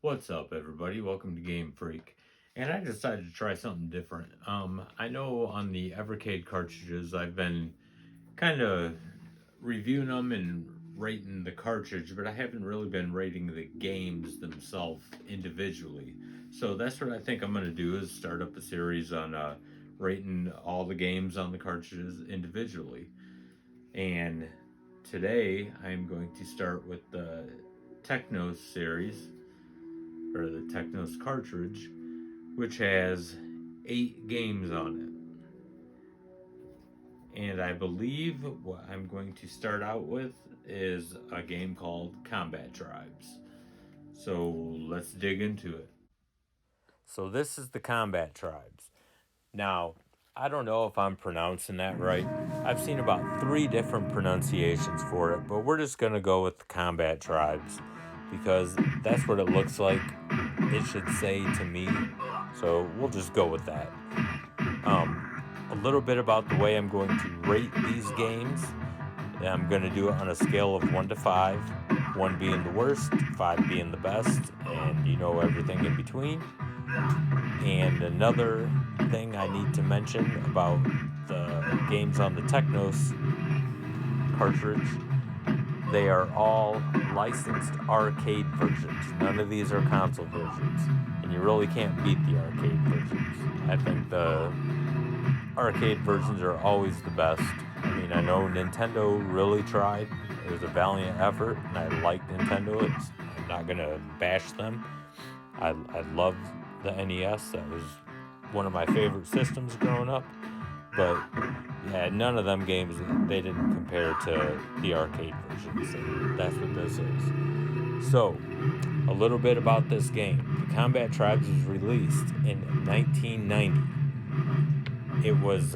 What's up, everybody? Welcome to Game Freak. And I decided to try something different. I know on the Evercade cartridges, I've been kind of reviewing them and rating the cartridge, but I haven't really been rating the games themselves individually. So that's what I think I'm going to do is start up a series on rating all the games on the cartridges individually. And today I'm going to start with the Technos series or the Technos cartridge, which has 8 games on it. And I believe what I'm going to start out with is a game called Combatribes. So let's dig into it. So this is the Combatribes. Now, I don't know if I'm pronouncing that right. I've seen about 3 different pronunciations for it, but we're just going to go with the Combatribes because that's what it looks like it should say to me. So we'll just go with that. A little bit about the way I'm going to rate these games. I'm going to do it on a scale of 1 to 5, 1 being the worst, 5 being the best, and everything in between. And another thing I need to mention about the games on the Technos cartridge, they are all licensed arcade versions. None of these are console versions. And you really can't beat the arcade versions. I think the arcade versions are always the best. I mean, I know Nintendo really tried. It was a valiant effort, and I like Nintendo. I'm not going to bash them. I love the NES. That was one of my favorite systems growing up. But yeah, none of them games, they didn't compare to the arcade versions. And that's what this is. So, a little bit about this game. The Combatribes was released in 1990. It was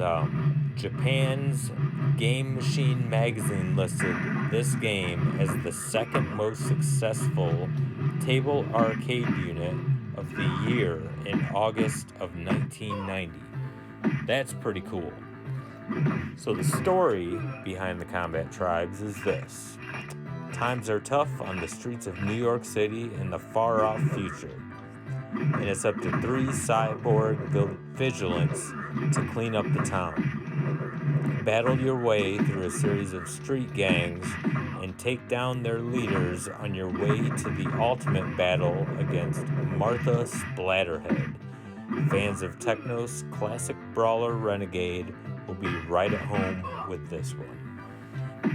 Japan's Game Machine magazine listed this game as the second most successful table arcade unit of the year in August of 1990. That's pretty cool. So the story behind the Combatribes is this. Times are tough on the streets of New York City in the far-off future. And it's up to 3 cyborg vigilantes to clean up the town. Battle your way through a series of street gangs and take down their leaders on your way to the ultimate battle against Martha Splatterhead. Fans of Technos' classic brawler Renegade will be right at home with this one.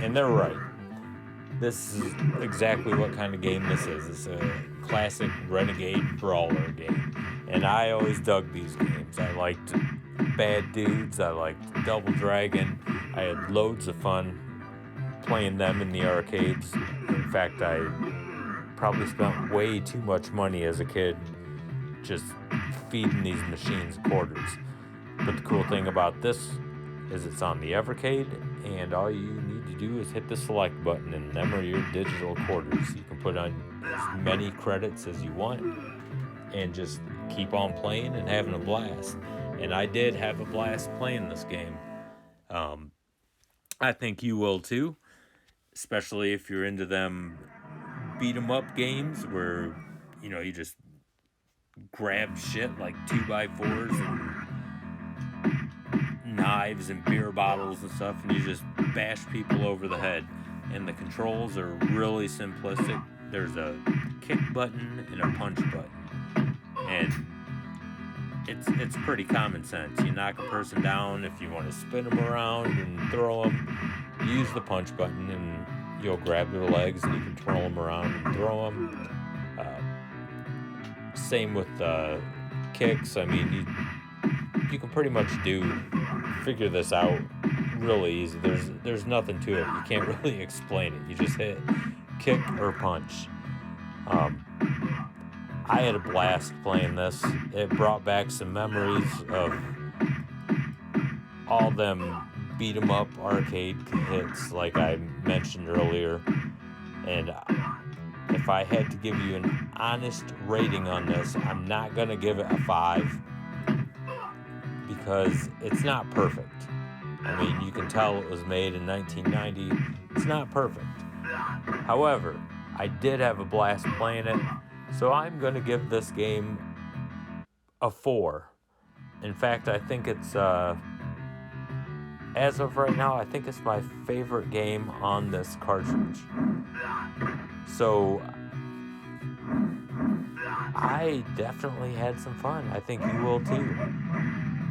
And they're right. This is exactly what kind of game this is. It's a classic Renegade brawler game. And I always dug these games. I liked Bad Dudes. I liked Double Dragon. I had loads of fun playing them in the arcades. In fact, I probably spent way too much money as a kid just feeding these machines quarters. But the cool thing about this is it's on the Evercade, and all you need to do is hit the select button, and them are your digital quarters. You can put on as many credits as you want and just keep on playing and having a blast. And I did have a blast playing this game. I think you will too, especially if you're into them beat 'em up games where you just grab shit like 2x4s and knives and beer bottles and stuff, and you just bash people over the head. And the controls are really simplistic. There's a kick button and a punch button, and it's pretty common sense. You knock a person down. If you want to spin them around and throw them, use the punch button, and you'll grab their legs and you can twirl them around and throw them. Same with kicks. I mean, you can pretty much figure this out really easy. There's nothing to it. You can't really explain it. You just hit kick or punch. I had a blast playing this. It brought back some memories of all them beat 'em up arcade hits like I mentioned earlier. And if I had to give you an honest rating on this, I'm not going to give it a 5 because it's not perfect. I mean, you can tell it was made in 1990. It's not perfect. However, I did have a blast playing it, So I'm going to give this game a 4. In fact, I think it's, as of right now, I think it's my favorite game on this cartridge. So I definitely had some fun. I think you will too.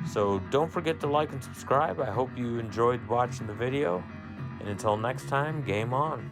So don't forget to like and subscribe. I hope you enjoyed watching the video. And until next time, game on.